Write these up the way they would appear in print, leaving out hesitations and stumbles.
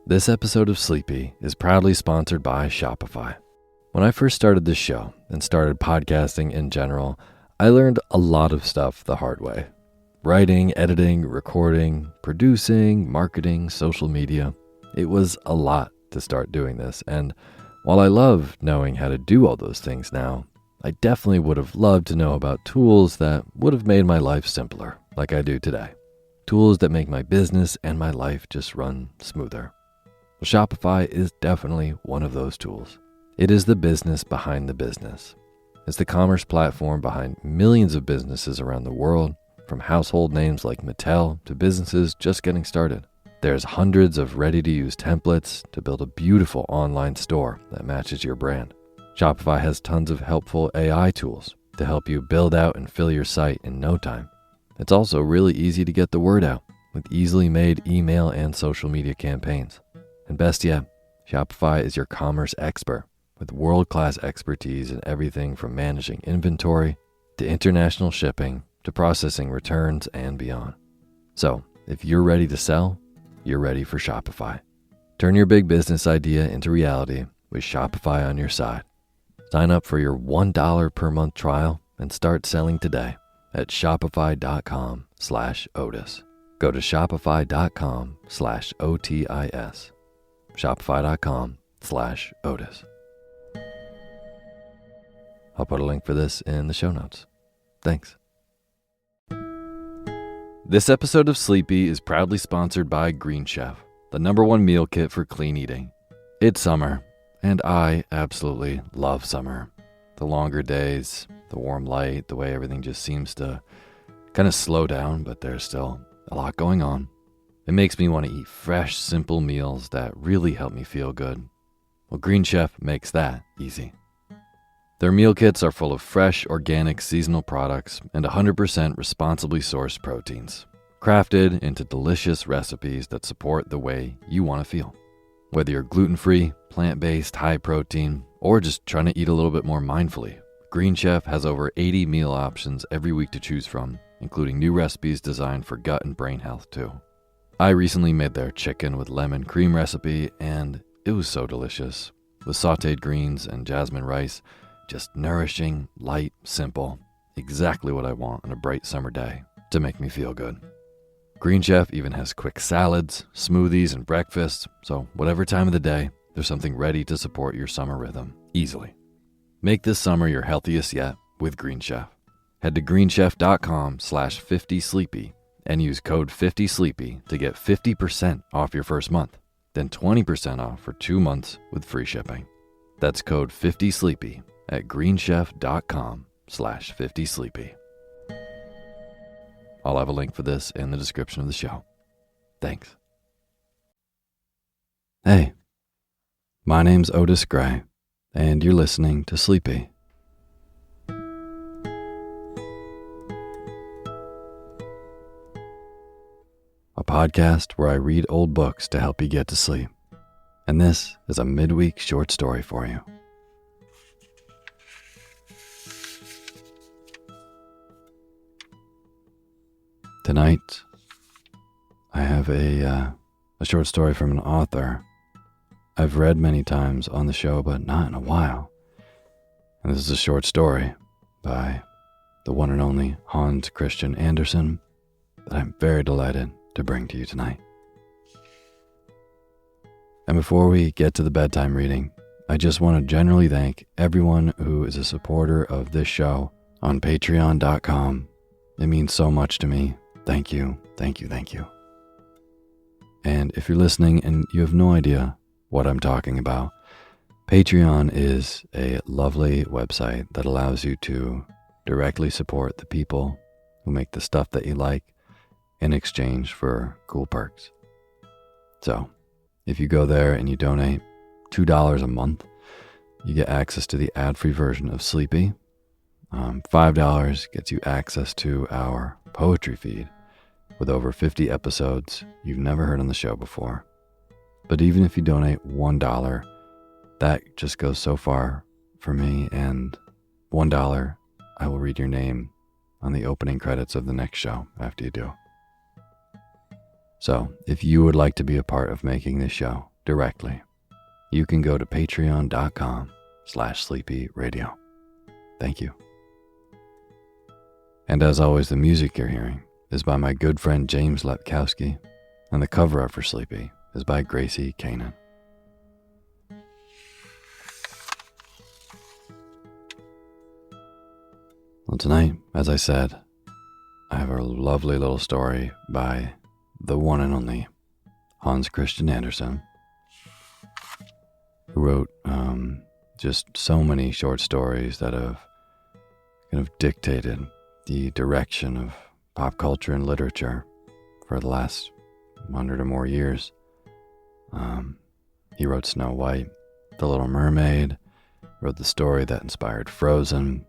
This episode of Sleepy is proudly sponsored by Shopify. When I first started this show and started podcasting in general, I learned a lot of stuff the hard way. Writing, editing, recording, producing, marketing, social media. It was a lot to start doing this, and while I love knowing how to do all those things now, I definitely would have loved to know about tools that would have made my life simpler, like I do today. Tools that make my business and my life just run smoother. Well, Shopify is definitely one of those tools. It is the business behind the business. It's the commerce platform behind millions of businesses around the world, from household names like Mattel to businesses just getting started. There's hundreds of ready-to-use templates to build a beautiful online store that matches your brand. Shopify has tons of helpful AI tools to help you build out and fill your site in no time. It's also really easy to get the word out with easily made email and social media campaigns. And best yet, Shopify is your commerce expert with world-class expertise in everything from managing inventory to international shipping to processing returns and beyond. So if you're ready to sell, you're ready for Shopify. Turn your big business idea into reality with Shopify on your side. Sign up for your $1 per month trial and start selling today at shopify.com/Otis. Go to shopify.com/OTIS. Shopify.com/Otis. I'll put a link for this in the show notes. Thanks. This episode of Sleepy is proudly sponsored by Green Chef, the #1 meal kit for clean eating. It's summer, and I absolutely love summer. The longer days, the warm light, the way everything just seems to kind of slow down, but there's still a lot going on. It makes me want to eat fresh, simple meals that really help me feel good. Well, Green Chef makes that easy. Their meal kits are full of fresh, organic, seasonal products and 100% responsibly sourced proteins, crafted into delicious recipes that support the way you want to feel. Whether you're gluten-free, plant-based, high-protein, or just trying to eat a little bit more mindfully, Green Chef has over 80 meal options every week to choose from, including new recipes designed for gut and brain health too. I recently made their chicken with lemon cream recipe, and it was so delicious. With sauteed greens and jasmine rice, just nourishing, light, simple, exactly what I want on a bright summer day to make me feel good. Green Chef even has quick salads, smoothies, and breakfasts, so whatever time of the day, there's something ready to support your summer rhythm easily. Make this summer your healthiest yet with Green Chef. Head to greenchef.com/50sleepy and use code 50sleepy to get 50% off your first month, then 20% off for 2 months with free shipping. That's code 50sleepy at greenchef.com/50sleepy. I'll have a link for this in the description of the show. Thanks. Hey, my name's Otis Gray, and you're listening to Sleepy. A podcast where I read old books to help you get to sleep. And this is a midweek short story for you. Tonight, I have a short story from an author I've read many times on the show, but not in a while. And this is a short story by the one and only Hans Christian Andersen that I'm very delighted to bring to you tonight. And before we get to the bedtime reading, I just want to generally thank everyone who is a supporter of this show on patreon.com. It means so much to me. Thank you, thank you, thank you. And if you're listening and you have no idea what I'm talking about, Patreon is a lovely website that allows you to directly support the people who make the stuff that you like in exchange for cool perks. So if you go there and you donate $2 a month, you get access to the ad-free version of Sleepy. $5 gets you access to our poetry feed with over 50 episodes you've never heard on the show before. But even if you donate $1, that just goes so far for me, and $1, I will read your name on the opening credits of the next show after you do. So if you would like to be a part of making this show directly, you can go to patreon.com/sleepyradio. Thank you. And as always, the music you're hearing is by my good friend James Lepkowski, and the cover art for Sleepy is by Gracie Kanan. Well, tonight, as I said, I have a lovely little story by the one and only Hans Christian Andersen, who wrote just so many short stories that have kind of dictated the direction of pop culture and literature for the last 100 or more years. He wrote Snow White, The Little Mermaid, wrote the story that inspired Frozen,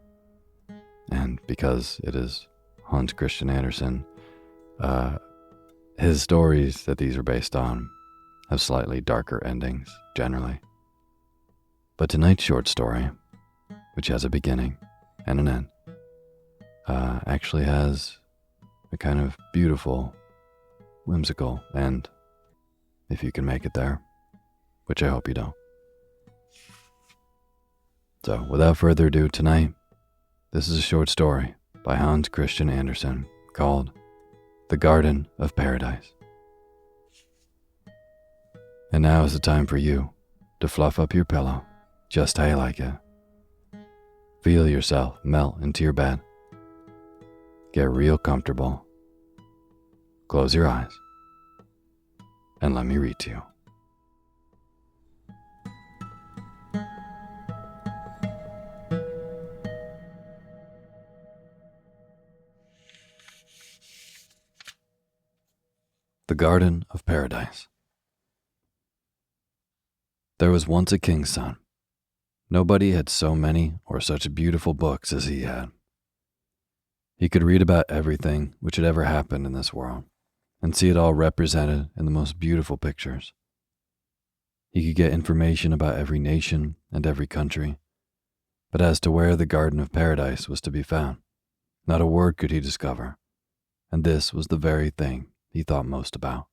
and because it is Hans Christian Andersen, his stories that these are based on have slightly darker endings, generally. But tonight's short story, which has a beginning and an end, actually has a kind of beautiful, whimsical end, if you can make it there, which I hope you don't. So, without further ado, tonight, this is a short story by Hans Christian Andersen called The Garden of Paradise. And now is the time for you to fluff up your pillow just how you like it. Feel yourself melt into your bed. Get real comfortable. Close your eyes and let me read to you. The Garden of Paradise. There was once a king's son. Nobody had so many or such beautiful books as he had. He could read about everything which had ever happened in this world and see it all represented in the most beautiful pictures. He could get information about every nation and every country, but as to where the Garden of Paradise was to be found, not a word could he discover, and this was the very thing he thought most about.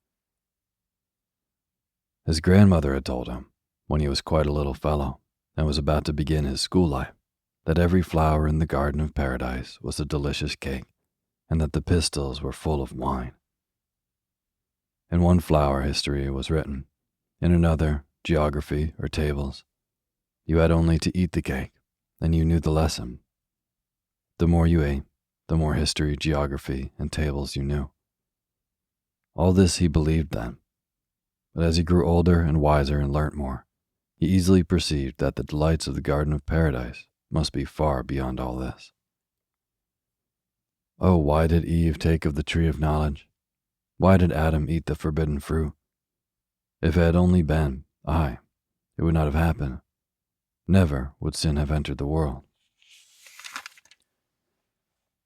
His grandmother had told him, when he was quite a little fellow and was about to begin his school life, that every flower in the Garden of Paradise was a delicious cake, and that the pistils were full of wine. In one flower, history was written; in another, geography or tables. You had only to eat the cake, and you knew the lesson. The more you ate, the more history, geography, and tables you knew. All this he believed then, but as he grew older and wiser and learnt more, he easily perceived that the delights of the Garden of Paradise must be far beyond all this. Oh, why did Eve take of the tree of knowledge? Why did Adam eat the forbidden fruit? If it had only been I, it would not have happened. Never would sin have entered the world.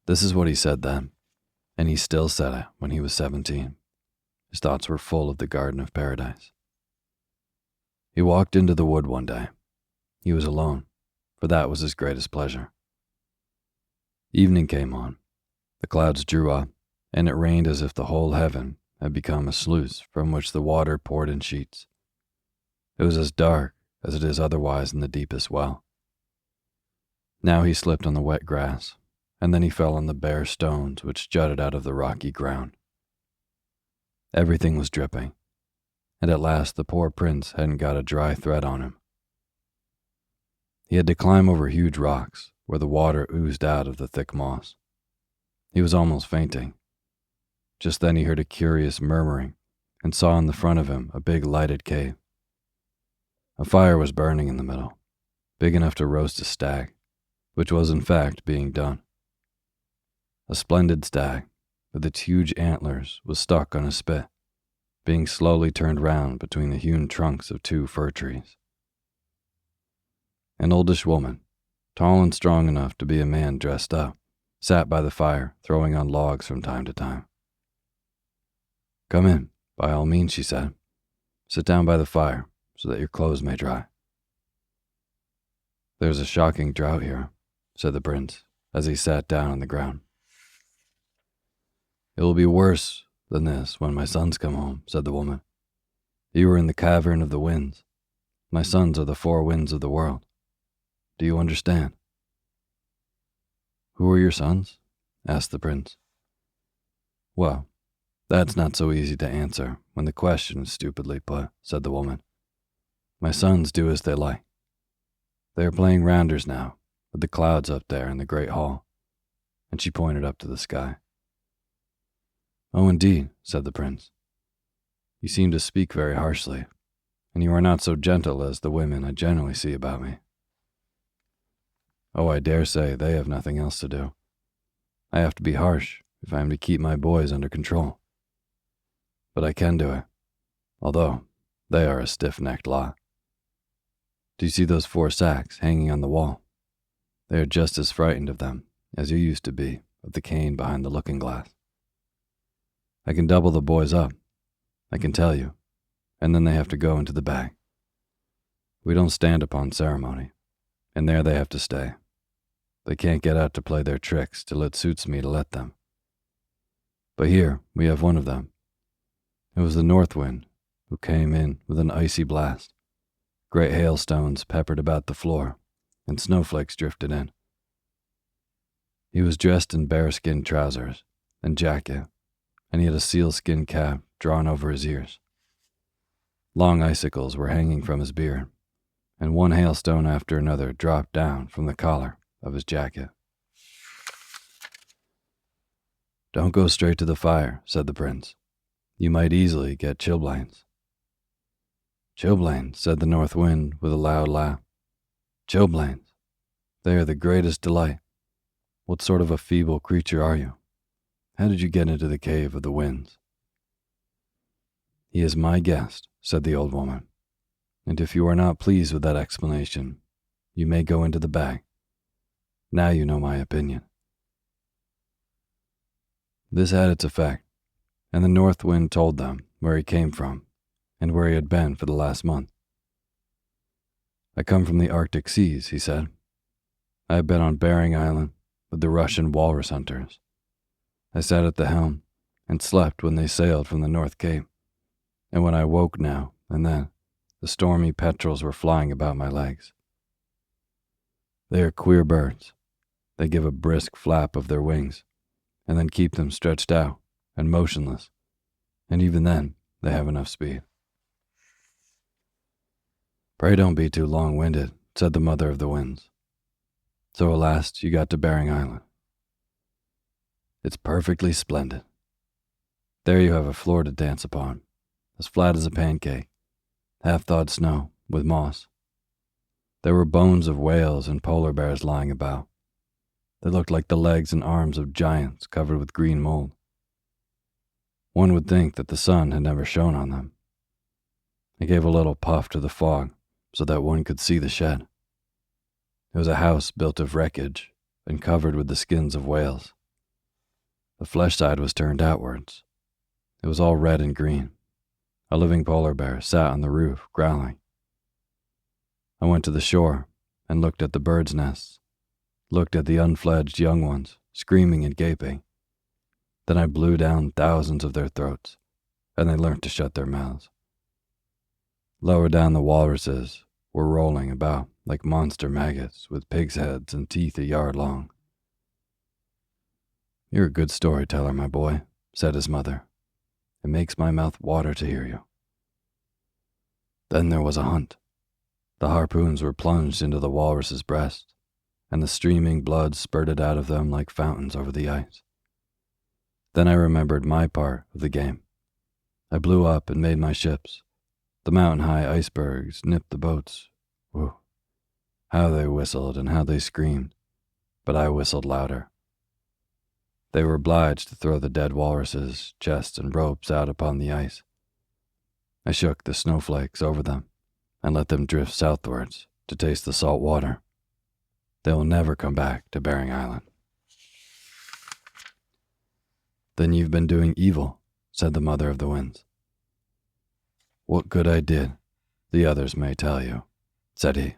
This is what he said then, and he still said it when he was 17. His thoughts were full of the Garden of Paradise. He walked into the wood one day. He was alone, for that was his greatest pleasure. Evening came on. The clouds drew up, and it rained as if the whole heaven had become a sluice from which the water poured in sheets. It was as dark as it is otherwise in the deepest well. Now he slipped on the wet grass, and then he fell on the bare stones which jutted out of the rocky ground. Everything was dripping, and at last the poor prince hadn't got a dry thread on him. He had to climb over huge rocks where the water oozed out of the thick moss. He was almost fainting. Just then he heard a curious murmuring and saw in the front of him a big lighted cave. A fire was burning in the middle, big enough to roast a stag, which was in fact being done. A splendid stag, with its huge antlers, was stuck on a spit, being slowly turned round between the hewn trunks of 2 fir trees. An oldish woman, tall and strong enough to be a man dressed up, sat by the fire, throwing on logs from time to time. "Come in, by all means," she said. "Sit down by the fire so that your clothes may dry." "There's a shocking drought here," said the prince as he sat down on the ground. "It will be worse than this when my sons come home," said the woman. You were in the cavern of the winds. My sons are the four winds of the world. Do you understand?" "Who are your sons?" asked the prince. "Well, that's not so easy to answer when the question is stupidly put," said the woman. "My sons do as they like. They are playing rounders now, with the clouds up there in the great hall," and she pointed up to the sky. "Oh, indeed," said the prince. "You seem to speak very harshly, and you are not so gentle as the women I generally see about me." "Oh, I dare say they have nothing else to do. I have to be harsh if I am to keep my boys under control. But I can do it, although they are a stiff-necked lot. Do you see those 4 sacks hanging on the wall? They are just as frightened of them as you used to be of the cane behind the looking-glass. I can double the boys up, I can tell you, and then they have to go into the bag. We don't stand upon ceremony, and there they have to stay. They can't get out to play their tricks till it suits me to let them. But here we have one of them. It was the north wind who came in with an icy blast. Great hailstones peppered about the floor, and snowflakes drifted in. He was dressed in bearskin trousers and jacket, and he had a sealskin cap drawn over his ears. Long icicles were hanging from his beard, and one hailstone after another dropped down from the collar of his jacket. "Don't go straight to the fire," said the prince. "You might easily get chilblains." "Chilblains," said the north wind with a loud laugh. "Chilblains. They are the greatest delight. What sort of a feeble creature are you? How did you get into the cave of the winds?" "He is my guest," said the old woman, "and if you are not pleased with that explanation, you may go into the bag. Now you know my opinion." This had its effect, and the north wind told them where he came from and where he had been for the last month. "I come from the Arctic seas," he said. "I have been on Bering Island with the Russian walrus hunters. I sat at the helm and slept when they sailed from the North Cape, and when I woke now and then, the stormy petrels were flying about my legs. They are queer birds. They give a brisk flap of their wings, and then keep them stretched out and motionless, and even then they have enough speed." "Pray don't be too long-winded," said the mother of the winds. "So at last you got to Bering Island." "It's perfectly splendid. There you have a floor to dance upon, as flat as a pancake, half-thawed snow with moss. There were bones of whales and polar bears lying about. They looked like the legs and arms of giants covered with green mold. One would think that the sun had never shone on them. It gave a little puff to the fog so that one could see the shed. It was a house built of wreckage and covered with the skins of whales. The flesh side was turned outwards. It was all red and green. A living polar bear sat on the roof, growling. I went to the shore and looked at the birds' nests, looked at the unfledged young ones, screaming and gaping. Then I blew down thousands of their throats, and they learnt to shut their mouths. Lower down the walruses were rolling about like monster maggots with pigs' heads and teeth a yard long. "You're a good storyteller, my boy," said his mother. "It makes my mouth water to hear you." Then there was a hunt. The harpoons were plunged into the walrus's breast, and the streaming blood spurted out of them like fountains over the ice. Then I remembered my part of the game. I blew up and made my ships. The mountain-high icebergs nipped the boats. Whew. How they whistled and how they screamed, but I whistled louder. They were obliged to throw the dead walruses, chests, and ropes out upon the ice. I shook the snowflakes over them and let them drift southwards to taste the salt water. They will never come back to Bering Island. "Then you've been doing evil," said the mother of the winds. "What good I did, the others may tell you," said he.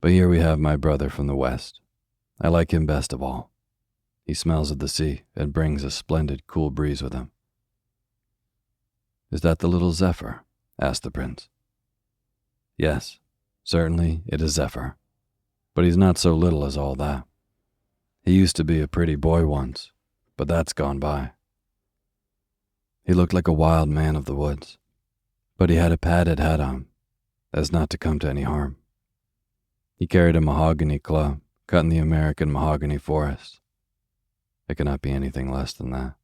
"But here we have my brother from the west. I like him best of all. He smells of the sea and brings a splendid cool breeze with him." "Is that the little Zephyr?" asked the prince. Yes, certainly it is Zephyr, but he's not so little as all that. He used to be a pretty boy once, but that's gone by. He looked like a wild man of the woods, but he had a padded hat on, as not to come to any harm. He carried a mahogany club cut in the American mahogany forest. It cannot be anything less than that.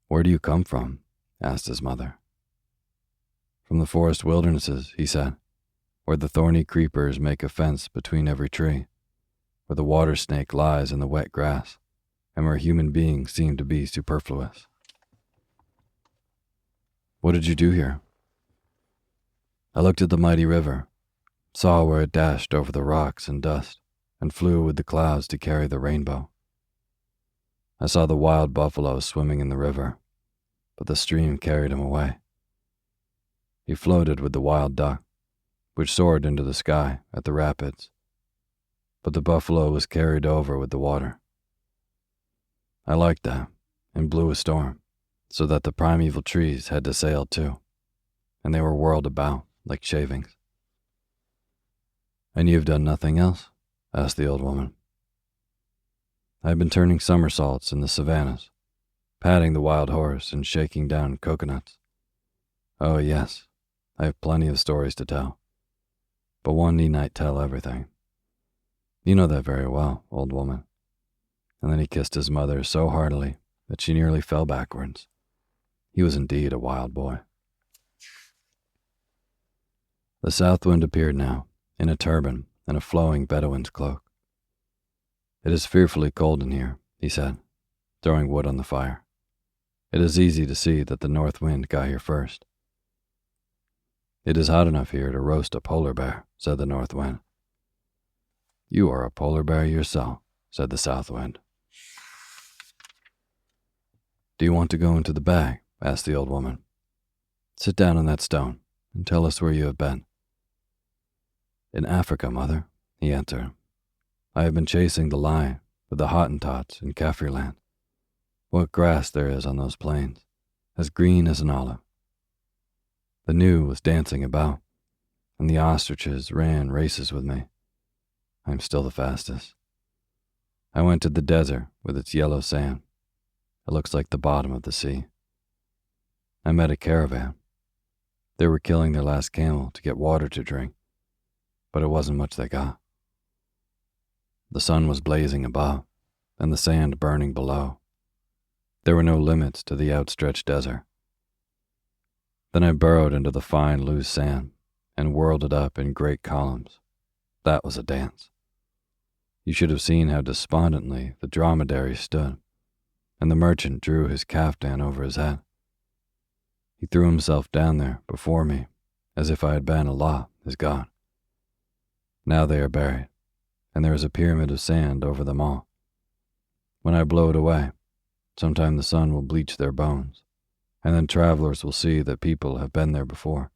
Where do you come from? Asked his mother. From the forest wildernesses, he said, where the thorny creepers make a fence between every tree, where the water snake lies in the wet grass, and where human beings seem to be superfluous. What did you do here? I looked at the mighty river, saw where it dashed over the rocks and dust, and flew with the clouds to carry the rainbow. I saw the wild buffalo swimming in the river, but the stream carried him away. He floated with the wild duck, which soared into the sky at the rapids, but the buffalo was carried over with the water. I liked that, and blew a storm, so that the primeval trees had to sail too, and they were whirled about like shavings. And you have done nothing else? Asked the old woman. I have been turning somersaults in the savannas, patting the wild horse and shaking down coconuts. Oh yes, I have plenty of stories to tell, but one need not tell everything. You know that very well, old woman. And then he kissed his mother so heartily that she nearly fell backwards. He was indeed a wild boy. The south wind appeared now, in a turban and a flowing Bedouin's cloak. It is fearfully cold in here, he said, throwing wood on the fire. It is easy to see that the north wind got here first. It is hot enough here to roast a polar bear, said the north wind. You are a polar bear yourself, said the south wind. Do you want to go into the bag? Asked the old woman. Sit down on that stone and tell us where you have been. In Africa, mother, he answered. I have been chasing the lion with the Hottentots in Kaffirland. What grass there is on those plains, as green as an olive. The gnu was dancing about, and the ostriches ran races with me. I am still the fastest. I went to the desert with its yellow sand. It looks like the bottom of the sea. I met a caravan. They were killing their last camel to get water to drink, but it wasn't much they got. The sun was blazing above, and the sand burning below. There were no limits to the outstretched desert. Then I burrowed into the fine, loose sand and whirled it up in great columns. That was a dance. You should have seen how despondently the dromedary stood, and the merchant drew his caftan over his head. He threw himself down there before me, as if I had been Allah, his God. Now they are buried, and there is a pyramid of sand over them all. When I blow it away, sometime the sun will bleach their bones, and then travelers will see that people have been there before.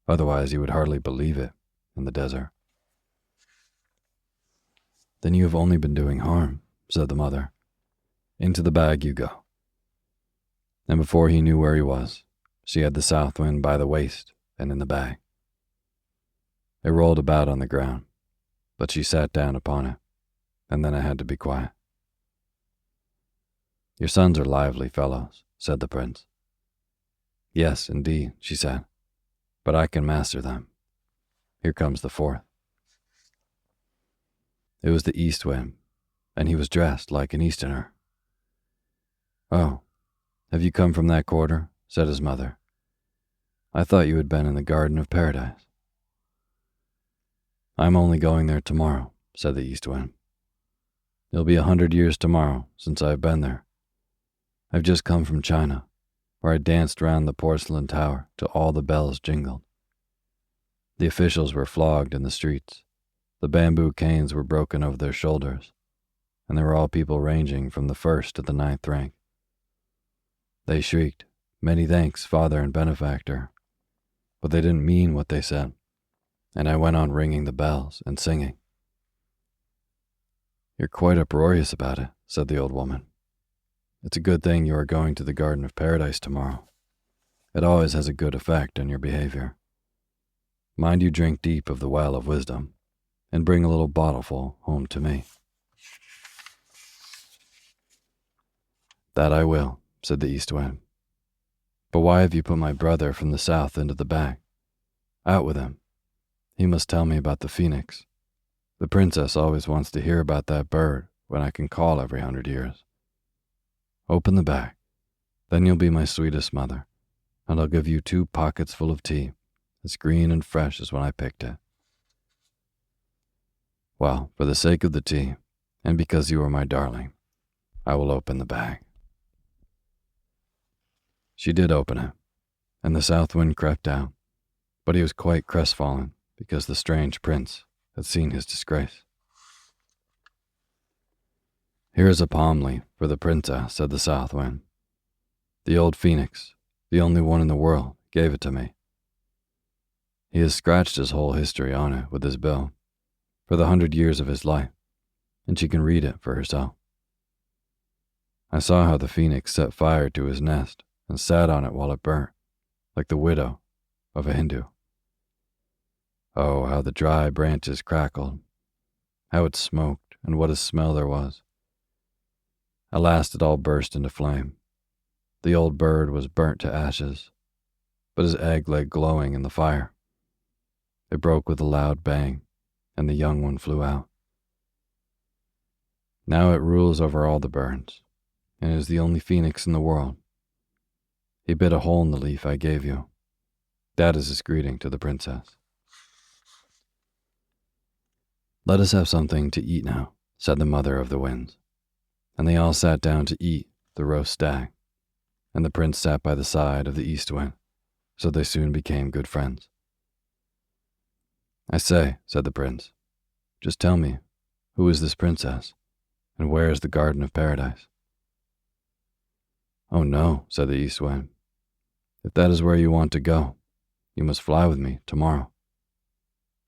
Otherwise you would hardly believe it in the desert. Then you have only been doing harm, said the mother. Into the bag you go. And before he knew where he was, she had the south wind by the waist and in the bag. It rolled about on the ground, but she sat down upon it, and then I had to be quiet. Your sons are lively fellows, said the prince. Yes, indeed, she said, but I can master them. Here comes the fourth. It was the east wind, and he was dressed like an Easterner. Oh, have you come from that quarter? Said his mother. I thought you had been in the Garden of Paradise. I'm only going there tomorrow, said the east wind. It'll be 100 years tomorrow since I've been there. I've just come from China, where I danced round the porcelain tower till all the bells jingled. The officials were flogged in the streets. The bamboo canes were broken over their shoulders, and there were all people ranging from the first to the 9th rank. They shrieked, "Many thanks, father and benefactor," but they didn't mean what they said, and I went on ringing the bells and singing. You're quite uproarious about it, said the old woman. It's a good thing you are going to the Garden of Paradise tomorrow. It always has a good effect on your behavior. Mind you drink deep of the well of wisdom, and bring a little bottleful home to me." "That I will," said the east wind. "But why have you put my brother from the south into the bag? Out with him. He must tell me about the phoenix. The princess always wants to hear about that bird when I can call every 100 years. Open the bag. Then you'll be my sweetest mother, and I'll give you 2 pockets full of tea, as green and fresh as when I picked it." "Well, for the sake of the tea, and because you are my darling, I will open the bag." She did open it, and the south wind crept out, but he was quite crestfallen because the strange prince had seen his disgrace. "Here is a palm leaf for the princess," said the south wind. "The old phoenix, the only one in the world, gave it to me. He has scratched his whole history on it with his bill, for the 100 years of his life, and she can read it for herself. I saw how the phoenix set fire to his nest and sat on it while it burnt, like the widow of a Hindu. Oh, how the dry branches crackled, how it smoked, and what a smell there was. At last it all burst into flame. The old bird was burnt to ashes, but his egg lay glowing in the fire. It broke with a loud bang, and the young one flew out. Now it rules over all the birds, and is the only phoenix in the world. He bit a hole in the leaf I gave you. That is his greeting to the princess." "Let us have something to eat now," said the mother of the winds, and they all sat down to eat the roast stag, and the prince sat by the side of the east wind, so they soon became good friends. "I say," said the prince, "just tell me, who is this princess, and where is the garden of paradise?" "Oh no," said the east wind. "If that is where you want to go, you must fly with me tomorrow.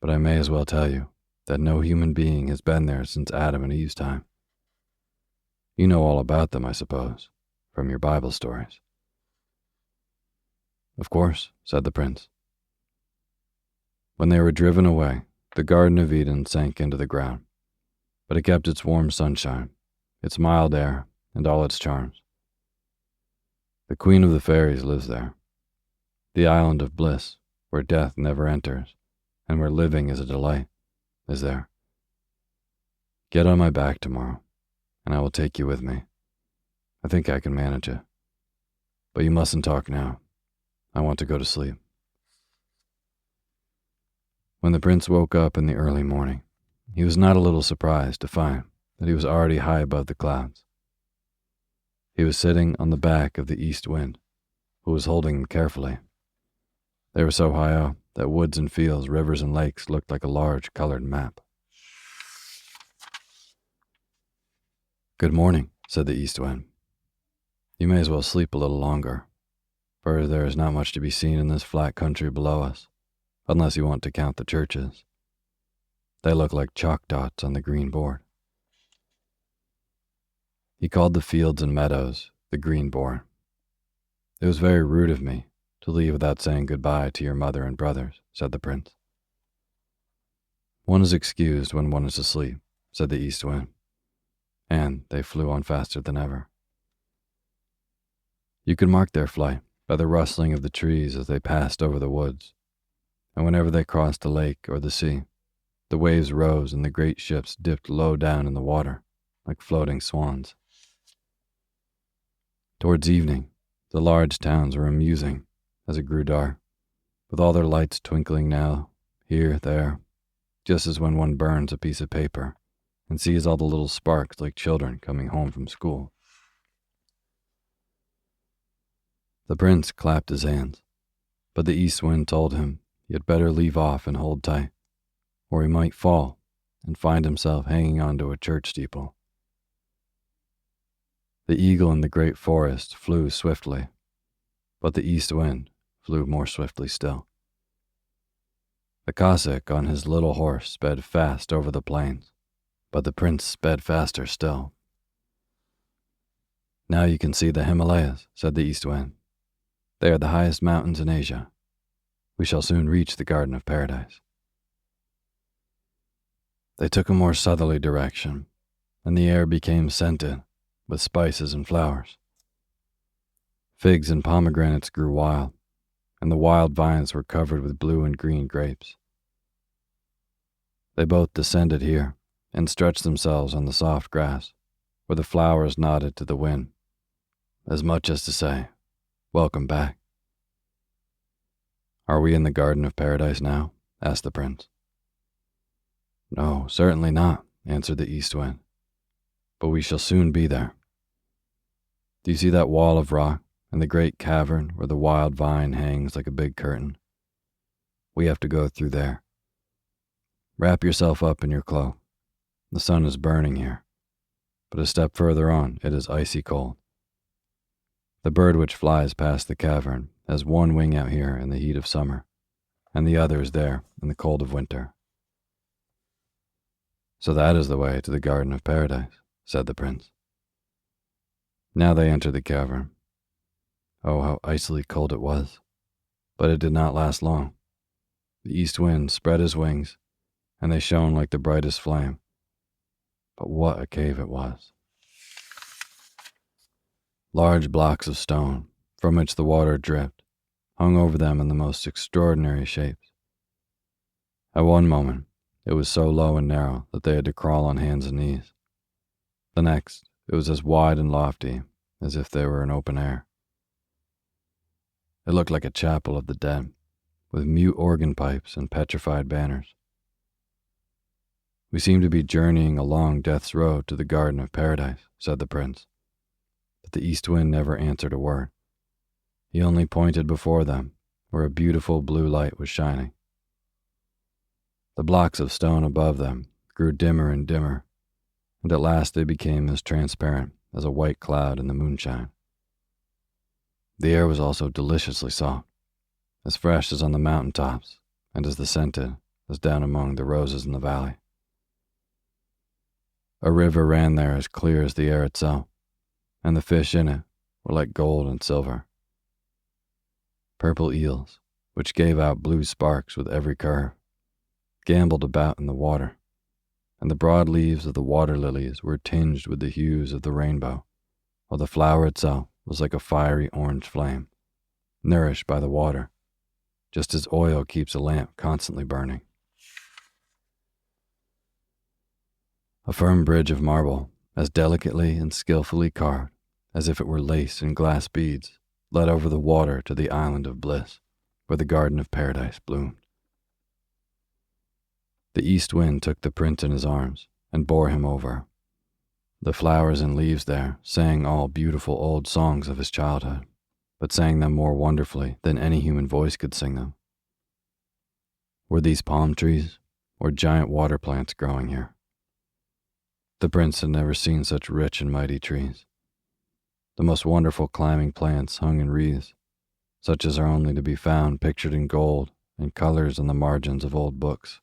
But I may as well tell you that no human being has been there since Adam and Eve's time. You know all about them, I suppose, from your Bible stories." "Of course," said the prince. When they were driven away, the Garden of Eden sank into the ground, but it kept its warm sunshine, its mild air, and all its charms. The queen of the fairies lives there. The island of bliss, where death never enters, and where living is a delight, is there. Get on my back tomorrow, and I will take you with me. I think I can manage it. But you mustn't talk now. I want to go to sleep." When the prince woke up in the early morning, he was not a little surprised to find that he was already high above the clouds. He was sitting on the back of the east wind, who was holding him carefully. They were so high up that woods and fields, rivers and lakes looked like a large colored map. "Good morning," said the east wind. "You may as well sleep a little longer, for there is not much to be seen in this flat country below us, unless you want to count the churches. They look like chalk dots on the green board." He called the fields and meadows the green board. "It was very rude of me to leave without saying goodbye to your mother and brothers," said the prince. "One is excused when one is asleep," said the east wind, and they flew on faster than ever. You could mark their flight by the rustling of the trees as they passed over the woods, and whenever they crossed a lake or the sea, the waves rose and the great ships dipped low down in the water like floating swans. Towards evening, the large towns were amusing as it grew dark, with all their lights twinkling now, here, there, just as when one burns a piece of paper and sees all the little sparks like children coming home from school. The prince clapped his hands, but the east wind told him he had better leave off and hold tight, or he might fall and find himself hanging onto a church steeple. The eagle in the great forest flew swiftly, but the east wind flew more swiftly still. The Cossack on his little horse sped fast over the plains, but the prince sped faster still. "Now you can see the Himalayas," said the east wind. They are the highest mountains in Asia. We shall soon reach the Garden of Paradise." They took a more southerly direction, and the air became scented with spices and flowers. Figs and pomegranates grew wild, and the wild vines were covered with blue and green grapes. They both descended here and stretched themselves on the soft grass, where the flowers nodded to the wind, as much as to say, "Welcome back." "Are we in the Garden of Paradise now?" asked the prince. "No, certainly not," answered the east wind, "but we shall soon be there. Do you see that wall of rock and the great cavern where the wild vine hangs like a big curtain? We have to go through there. Wrap yourself up in your cloak. The sun is burning here, but a step further on it is icy cold. The bird which flies past the cavern has one wing out here in the heat of summer, and the other is there in the cold of winter." "So that is the way to the Garden of Paradise," said the prince. Now they entered the cavern. Oh, how icily cold it was, but it did not last long. The east wind spread his wings, and they shone like the brightest flame. But what a cave it was! Large blocks of stone, from which the water dripped, hung over them in the most extraordinary shapes. At one moment, it was so low and narrow that they had to crawl on hands and knees. The next, it was as wide and lofty as if they were in open air. It looked like a chapel of the dead, with mute organ pipes and petrified banners. "We seem to be journeying along Death's road to the Garden of Paradise," said the prince. But the east wind never answered a word. He only pointed before them, where a beautiful blue light was shining. The blocks of stone above them grew dimmer and dimmer, and at last they became as transparent as a white cloud in the moonshine. The air was also deliciously soft, as fresh as on the mountain tops, and as scented as down among the roses in the valley. A river ran there as clear as the air itself, and the fish in it were like gold and silver. Purple eels, which gave out blue sparks with every curve, gamboled about in the water, and the broad leaves of the water lilies were tinged with the hues of the rainbow, while the flower itself was like a fiery orange flame, nourished by the water, just as oil keeps a lamp constantly burning. A firm bridge of marble, as delicately and skillfully carved as if it were lace and glass beads, led over the water to the island of bliss, where the Garden of Paradise bloomed. The east wind took the prince in his arms and bore him over. The flowers and leaves there sang all beautiful old songs of his childhood, but sang them more wonderfully than any human voice could sing them. Were these palm trees or giant water plants growing here? The prince had never seen such rich and mighty trees. The most wonderful climbing plants hung in wreaths, such as are only to be found pictured in gold and colors on the margins of old books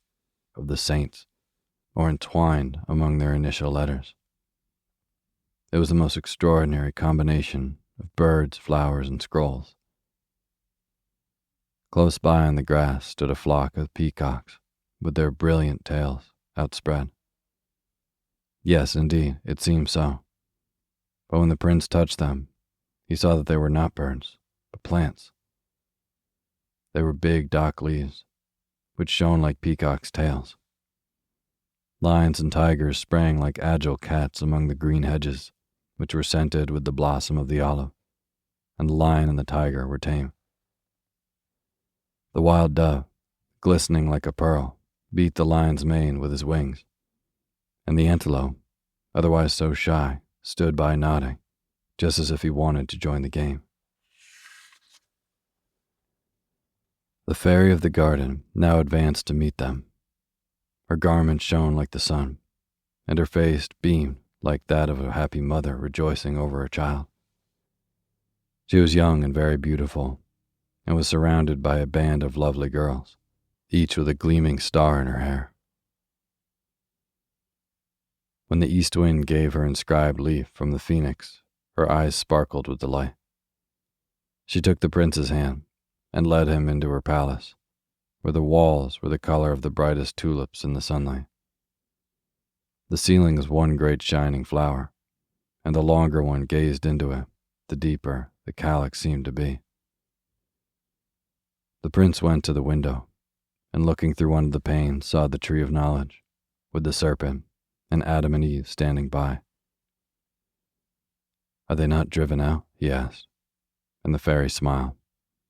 of the saints, or entwined among their initial letters. It was the most extraordinary combination of birds, flowers, and scrolls. Close by on the grass stood a flock of peacocks with their brilliant tails outspread. Yes, indeed, it seemed so. But when the prince touched them, he saw that they were not birds, but plants. They were big dock leaves, which shone like peacocks' tails. Lions and tigers sprang like agile cats among the green hedges, which were scented with the blossom of the olive, and the lion and the tiger were tame. The wild dove, glistening like a pearl, beat the lion's mane with his wings, and the antelope, otherwise so shy, stood by nodding, just as if he wanted to join the game. The fairy of the garden now advanced to meet them. Her garment shone like the sun, and her face beamed like that of a happy mother rejoicing over her child. She was young and very beautiful, and was surrounded by a band of lovely girls, each with a gleaming star in her hair. When the east wind gave her inscribed leaf from the phoenix, her eyes sparkled with delight. She took the prince's hand and led him into her palace, where the walls were the color of the brightest tulips in the sunlight. The ceiling was one great shining flower, and the longer one gazed into it, the deeper the calyx seemed to be. The prince went to the window, and looking through one of the panes saw the tree of knowledge, with the serpent and Adam and Eve standing by. "Are they not driven out?" he asked, and the fairy smiled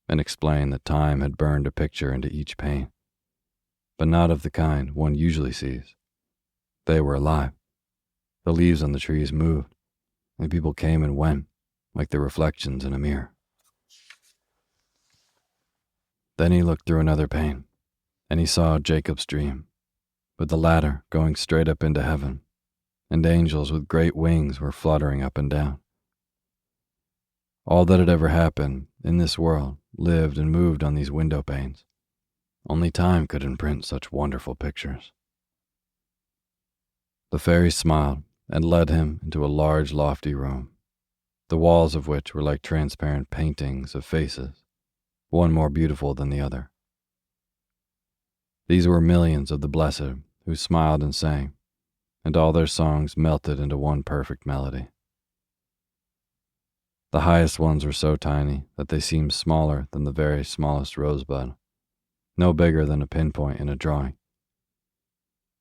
and explained that time had burned a picture into each pane, but not of the kind one usually sees. They were alive. The leaves on the trees moved, and people came and went like the reflections in a mirror. Then he looked through another pane, and he saw Jacob's dream, with the ladder going straight up into heaven, and angels with great wings were fluttering up and down. All that had ever happened in this world lived and moved on these window panes. Only time could imprint such wonderful pictures. The fairy smiled and led him into a large, lofty room, the walls of which were like transparent paintings of faces, one more beautiful than the other. These were millions of the blessed who smiled and sang, and all their songs melted into one perfect melody. The highest ones were so tiny that they seemed smaller than the very smallest rosebud, no bigger than a pinpoint in a drawing.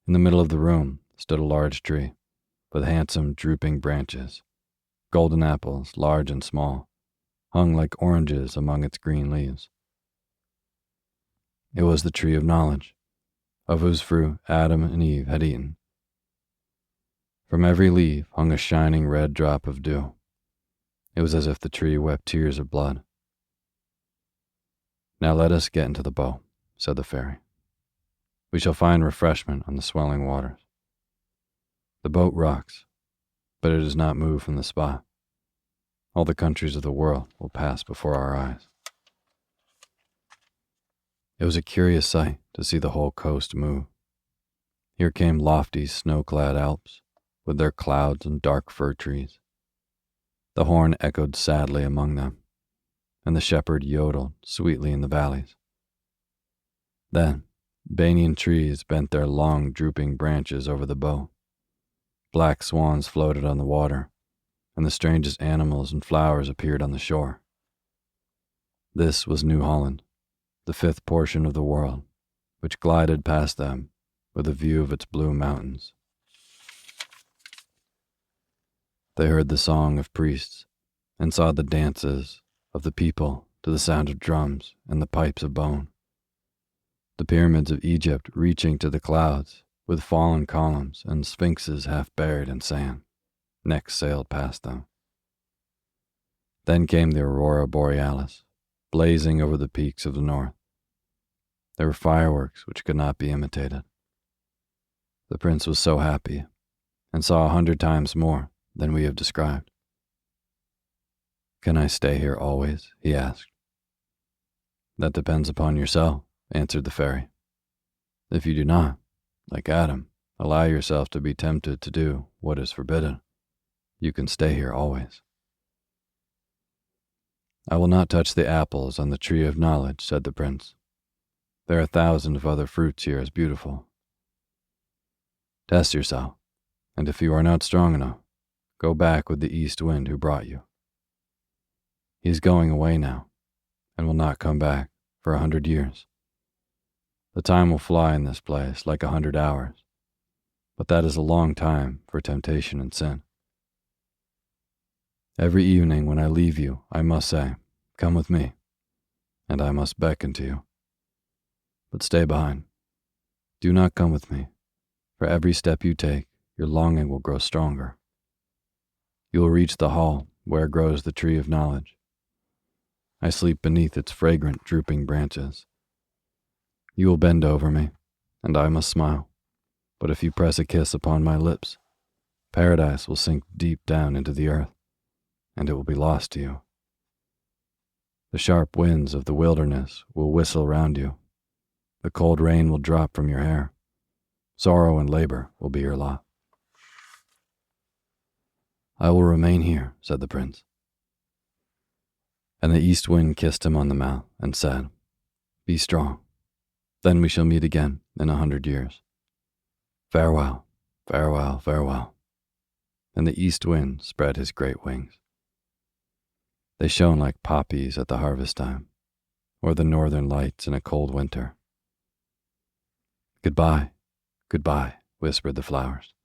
In the middle of the room stood a large tree, with handsome drooping branches, golden apples, large and small, hung like oranges among its green leaves. It was the tree of knowledge, of whose fruit Adam and Eve had eaten. From every leaf hung a shining red drop of dew. It was as if the tree wept tears of blood. "Now let us get into the boat," said the fairy. "We shall find refreshment on the swelling waters. The boat rocks, but it does not move from the spot. All the countries of the world will pass before our eyes." It was a curious sight to see the whole coast move. Here came lofty snow-clad Alps, with their clouds and dark fir trees. The horn echoed sadly among them, and the shepherd yodeled sweetly in the valleys. Then, banyan trees bent their long, drooping branches over the boat. Black swans floated on the water, and the strangest animals and flowers appeared on the shore. This was New Holland, the fifth portion of the world, which glided past them with a view of its blue mountains. They heard the song of priests and saw the dances of the people to the sound of drums and the pipes of bone. The pyramids of Egypt reaching to the clouds with fallen columns and sphinxes half buried in sand, next sailed past them. Then came the aurora borealis, blazing over the peaks of the north. There were fireworks which could not be imitated. The prince was so happy and saw 100 times more than we have described. "Can I stay here always?" he asked. "That depends upon yourself," answered the fairy. "If you do not, like Adam, allow yourself to be tempted to do what is forbidden, you can stay here always." "I will not touch the apples on the tree of knowledge," said the prince. "There are thousands of other fruits here as beautiful. Test yourself, and if you are not strong enough, go back with the east wind who brought you. He is going away now, and will not come back for 100 years. The time will fly in this place like 100 hours, but that is a long time for temptation and sin. Every evening when I leave you, I must say, 'Come with me,' and I must beckon to you. But stay behind. Do not come with me, for every step you take, your longing will grow stronger. You will reach the hall where grows the tree of knowledge. I sleep beneath its fragrant, drooping branches. You will bend over me, and I must smile, but if you press a kiss upon my lips, paradise will sink deep down into the earth, and it will be lost to you. The sharp winds of the wilderness will whistle round you. The cold rain will drop from your hair. Sorrow and labor will be your lot." "I will remain here," said the prince. And the east wind kissed him on the mouth and said, "Be strong. Then we shall meet again in 100 years. Farewell, farewell, farewell." And the east wind spread his great wings. They shone like poppies at the harvest time, or the northern lights in a cold winter. "Goodbye, goodbye," whispered the flowers.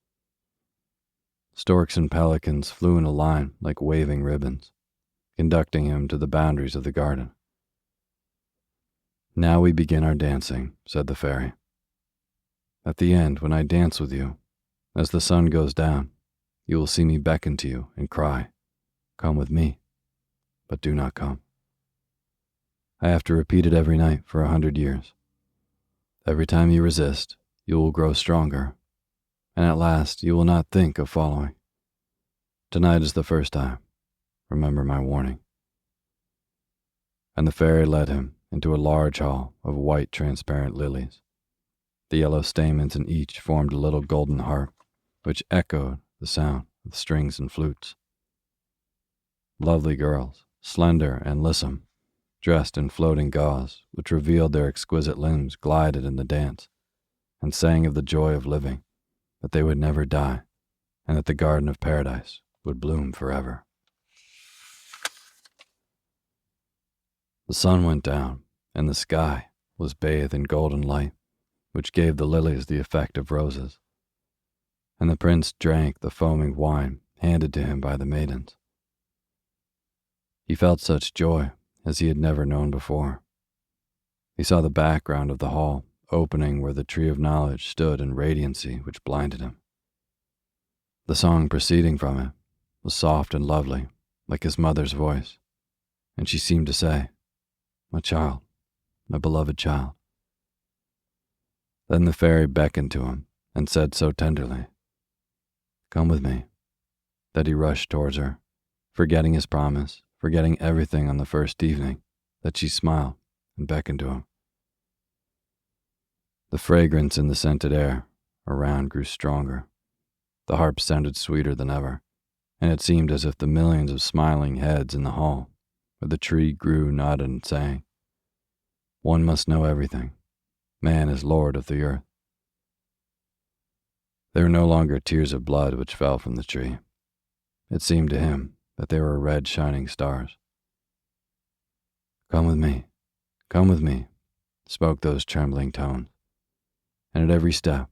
Storks and pelicans flew in a line like waving ribbons, conducting him to the boundaries of the garden. "Now we begin our dancing," said the fairy. "At the end, when I dance with you, as the sun goes down, you will see me beckon to you and cry, 'Come with me,' but do not come. I have to repeat it every night for 100 years. Every time you resist, you will grow stronger, and at last you will not think of following. Tonight is the first time. Remember my warning." And the fairy led him into a large hall of white transparent lilies. The yellow stamens in each formed a little golden harp, which echoed the sound of strings and flutes. Lovely girls, slender and lissom, dressed in floating gauze, which revealed their exquisite limbs, glided in the dance, and sang of the joy of living, that they would never die, and that the garden of paradise would bloom forever. The sun went down, and the sky was bathed in golden light, which gave the lilies the effect of roses. And the prince drank the foaming wine handed to him by the maidens. He felt such joy as he had never known before. He saw the background of the hall opening where the tree of knowledge stood in radiancy which blinded him. The song proceeding from it was soft and lovely, like his mother's voice, and she seemed to say, "My child, my beloved child." Then the fairy beckoned to him and said so tenderly, "Come with me," that he rushed towards her, forgetting his promise, forgetting everything on the first evening, that she smiled and beckoned to him. The fragrance in the scented air around grew stronger. The harp sounded sweeter than ever, and it seemed as if the millions of smiling heads in the hall, where the tree grew, nodded and sang, "One must know everything. Man is lord of the earth." There were no longer tears of blood which fell from the tree. It seemed to him that they were red shining stars. Come with me," spoke those trembling tones, and at every step,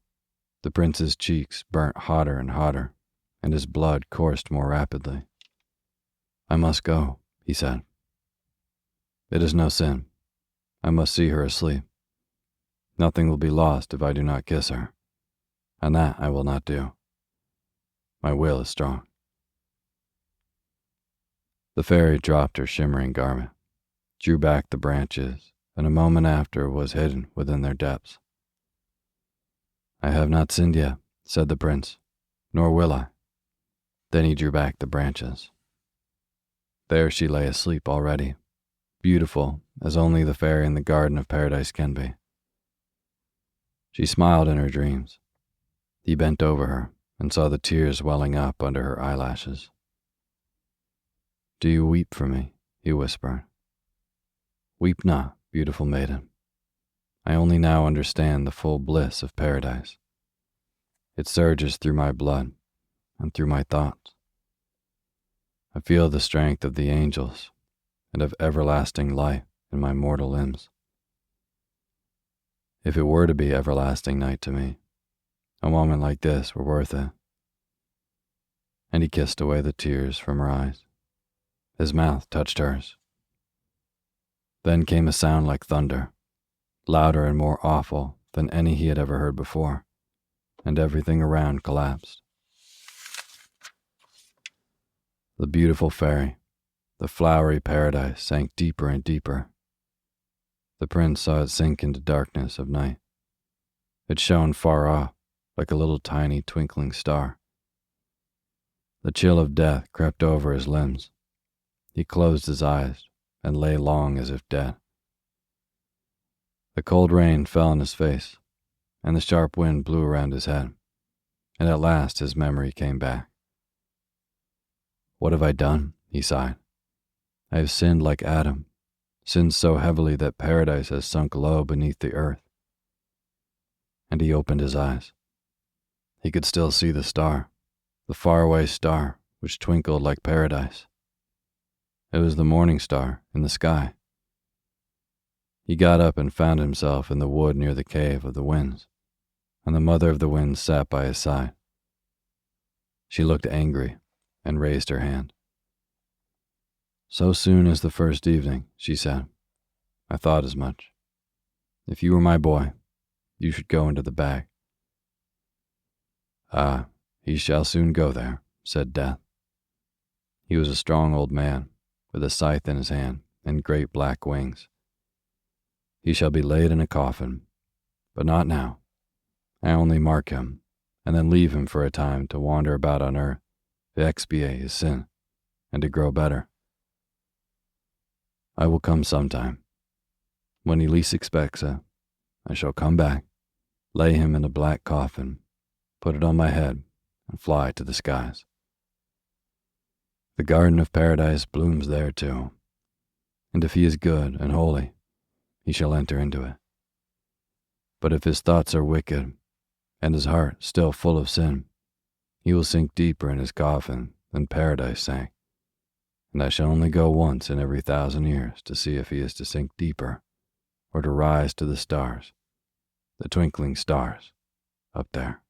the prince's cheeks burnt hotter and hotter, and his blood coursed more rapidly. "I must go," he said. "It is no sin. I must see her asleep. Nothing will be lost if I do not kiss her, and that I will not do. My will is strong." The fairy dropped her shimmering garment, drew back the branches, and a moment after was hidden within their depths. "I have not sinned yet," said the prince, "nor will I." Then he drew back the branches. There she lay asleep already, beautiful as only the fairy in the garden of paradise can be. She smiled in her dreams. He bent over her and saw the tears welling up under her eyelashes. "Do you weep for me?" he whispered. "Weep not, beautiful maiden. I only now understand the full bliss of paradise. It surges through my blood and through my thoughts. I feel the strength of the angels and of everlasting life in my mortal limbs. If it were to be everlasting night to me, a moment like this were worth it." And he kissed away the tears from her eyes. His mouth touched hers. Then came a sound like thunder, louder and more awful than any he had ever heard before, and everything around collapsed. The beautiful fairy, the flowery paradise sank deeper and deeper. The prince saw it sink into darkness of night. It shone far off like a little tiny twinkling star. The chill of death crept over his limbs. He closed his eyes and lay long as if dead. The cold rain fell on his face, and the sharp wind blew around his head, and at last his memory came back. "What have I done?" he sighed. I have sinned like Adam, sinned so heavily that paradise has sunk low beneath the earth. And he opened his eyes. He could still see the star, the faraway star which twinkled like paradise. It was the morning star in the sky. He got up and found himself in the wood near the cave of the winds, and the mother of the winds sat by his side. She looked angry and raised her hand. "So soon as the first evening," she said. "I thought as much. If you were my boy, you should go into the bag." "Ah, he shall soon go there," said Death. He was a strong old man, with a scythe in his hand and great black wings. "He shall be laid in a coffin, but not now. I only mark him, and then leave him for a time to wander about on earth, to expiate his sin, and to grow better. I will come sometime. When he least expects it, I shall come back, lay him in a black coffin, put it on my head, and fly to the skies. The garden of paradise blooms there too, and if he is good and holy, he shall enter into it. But if his thoughts are wicked, and his heart still full of sin, he will sink deeper in his coffin than paradise sank, and I shall only go once in every 1,000 years to see if he is to sink deeper, or to rise to the stars, the twinkling stars, up there."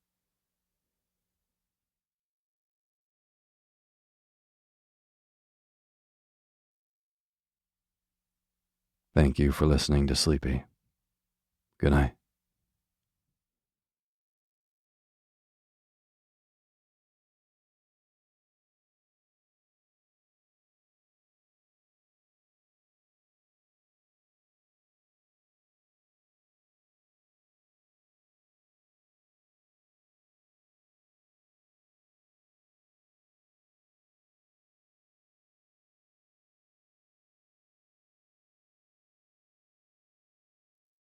Thank you for listening to Sleepy. Good night.